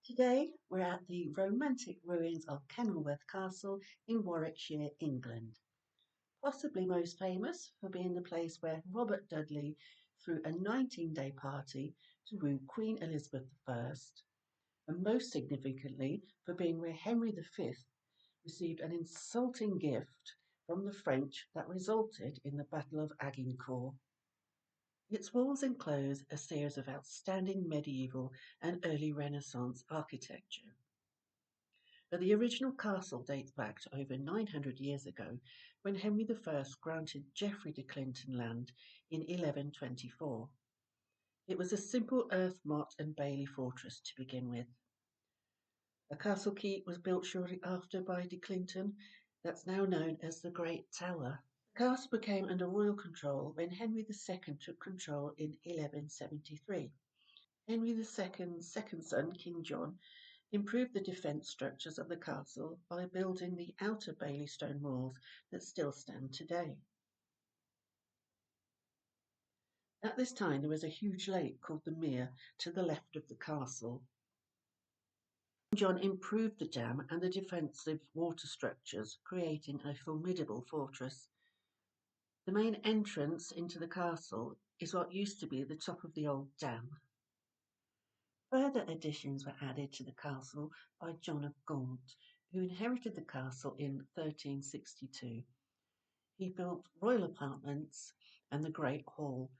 Today we're at the romantic ruins of Kenilworth Castle in Warwickshire, England, possibly most famous for being the place where Robert Dudley threw a 19-day party to woo Queen Elizabeth I, and most significantly for being where Henry V received an insulting gift from the French that resulted in the Battle of Agincourt. Its walls enclose a series of outstanding medieval and early Renaissance architecture. But the original castle dates back to over 900 years ago when Henry I granted Geoffrey de Clinton land in 1124. It was a simple earth motte and bailey fortress to begin with. A castle keep was built shortly after by de Clinton that's now known as the Great Tower. The castle became under royal control when Henry II took control in 1173. Henry II's second son, King John, improved the defence structures of the castle by building the outer bailey stone walls that still stand today. At this time there was a huge lake called the Mere to the left of the castle. John improved the dam and the defensive water structures, creating a formidable fortress. The main entrance into the castle is what used to be the top of the old dam. Further additions were added to the castle by John of Gaunt, who inherited the castle in 1362. He built royal apartments and the Great Hall.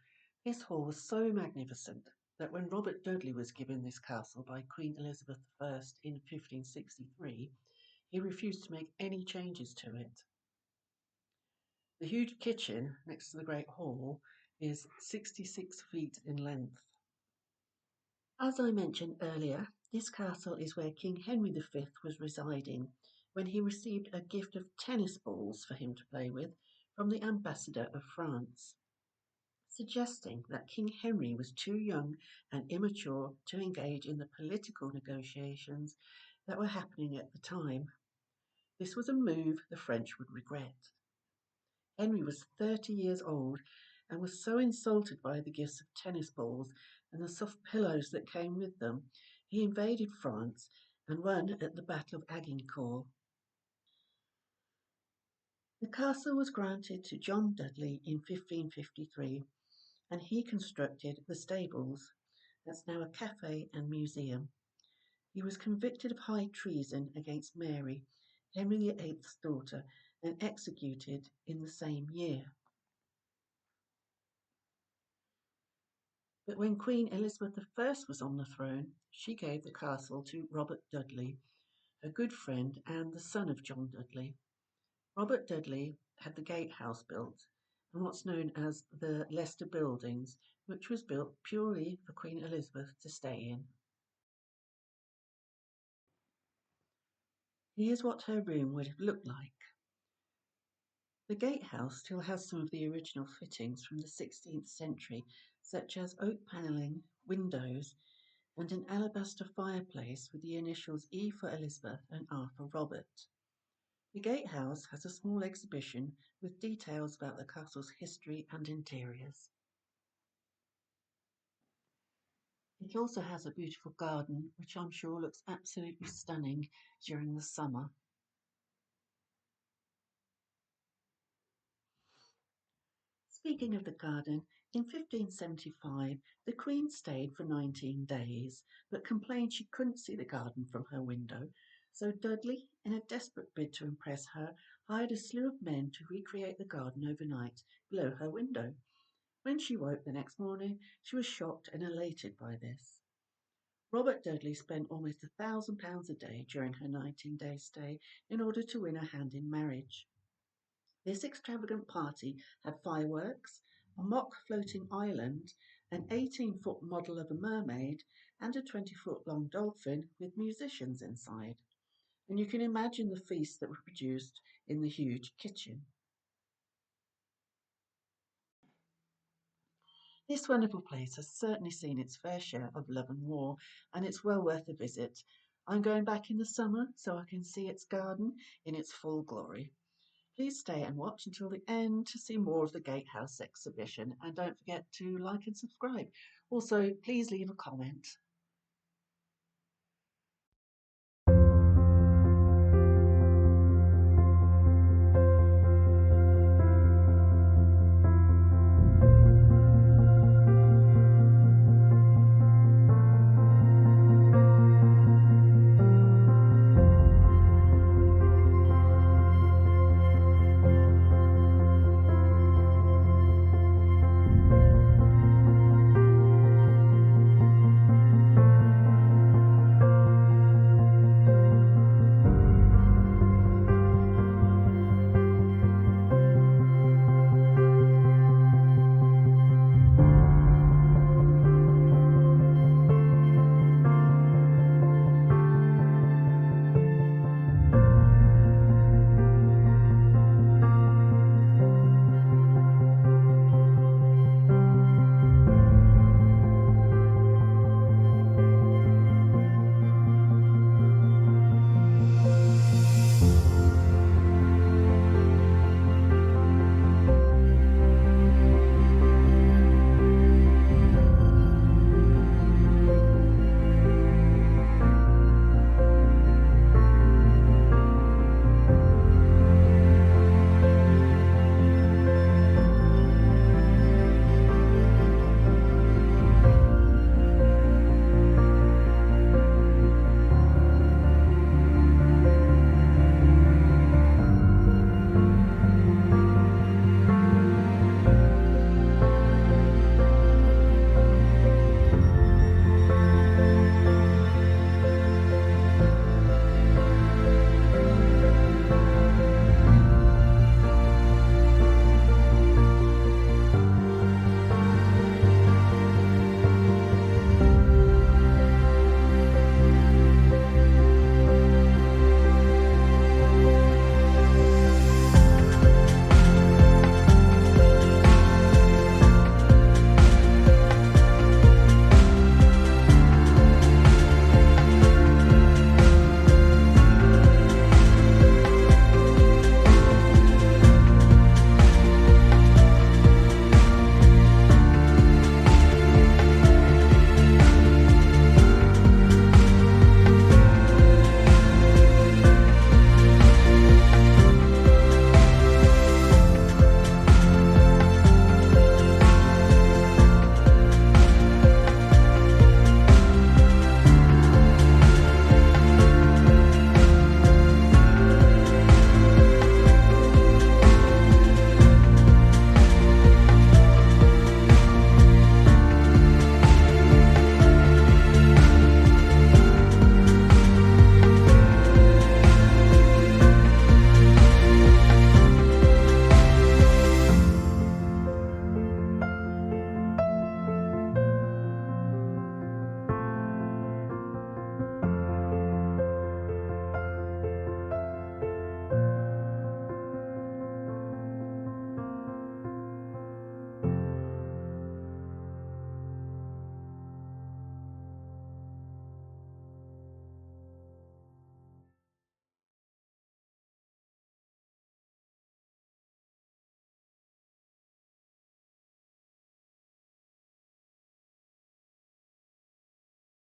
This hall was so magnificent that when Robert Dudley was given this castle by Queen Elizabeth I in 1563, he refused to make any changes to it. The huge kitchen next to the Great Hall is 66 feet in length. As I mentioned earlier, this castle is where King Henry V was residing when he received a gift of tennis balls for him to play with from the ambassador of France, suggesting that King Henry was too young and immature to engage in the political negotiations that were happening at the time. This was a move the French would regret. Henry was 30 years old and was so insulted by the gifts of tennis balls and the soft pillows that came with them, he invaded France and won at the Battle of Agincourt. The castle was granted to John Dudley in 1553, and he constructed the stables. That's now a cafe and museum. He was convicted of high treason against Mary, Henry VIII's daughter, and executed in the same year. But when Queen Elizabeth I was on the throne, she gave the castle to Robert Dudley, her good friend and the son of John Dudley. Robert Dudley had the gatehouse built and what's known as the Leicester Buildings, which was built purely for Queen Elizabeth to stay in. Here's what her room would have looked like. The gatehouse still has some of the original fittings from the 16th century, such as oak panelling, windows, and an alabaster fireplace with the initials E for Elizabeth and R for Robert. The gatehouse has a small exhibition with details about the castle's history and interiors. It also has a beautiful garden, which I'm sure looks absolutely stunning during the summer. Speaking of the garden, in 1575 the Queen stayed for 19 days, but complained she couldn't see the garden from her window, so Dudley, in a desperate bid to impress her, hired a slew of men to recreate the garden overnight below her window. When she woke the next morning, she was shocked and elated by this. Robert Dudley spent almost £1,000 a day during her 19-day stay in order to win her hand in marriage. This extravagant party had fireworks, a mock floating island, an 18-foot model of a mermaid, and a 20-foot long dolphin with musicians inside. And you can imagine the feasts that were produced in the huge kitchen. This wonderful place has certainly seen its fair share of love and war, and it's well worth a visit. I'm going back in the summer so I can see its garden in its full glory. Please stay and watch until the end to see more of the Gatehouse exhibition, and don't forget to like and subscribe. Also, please leave a comment.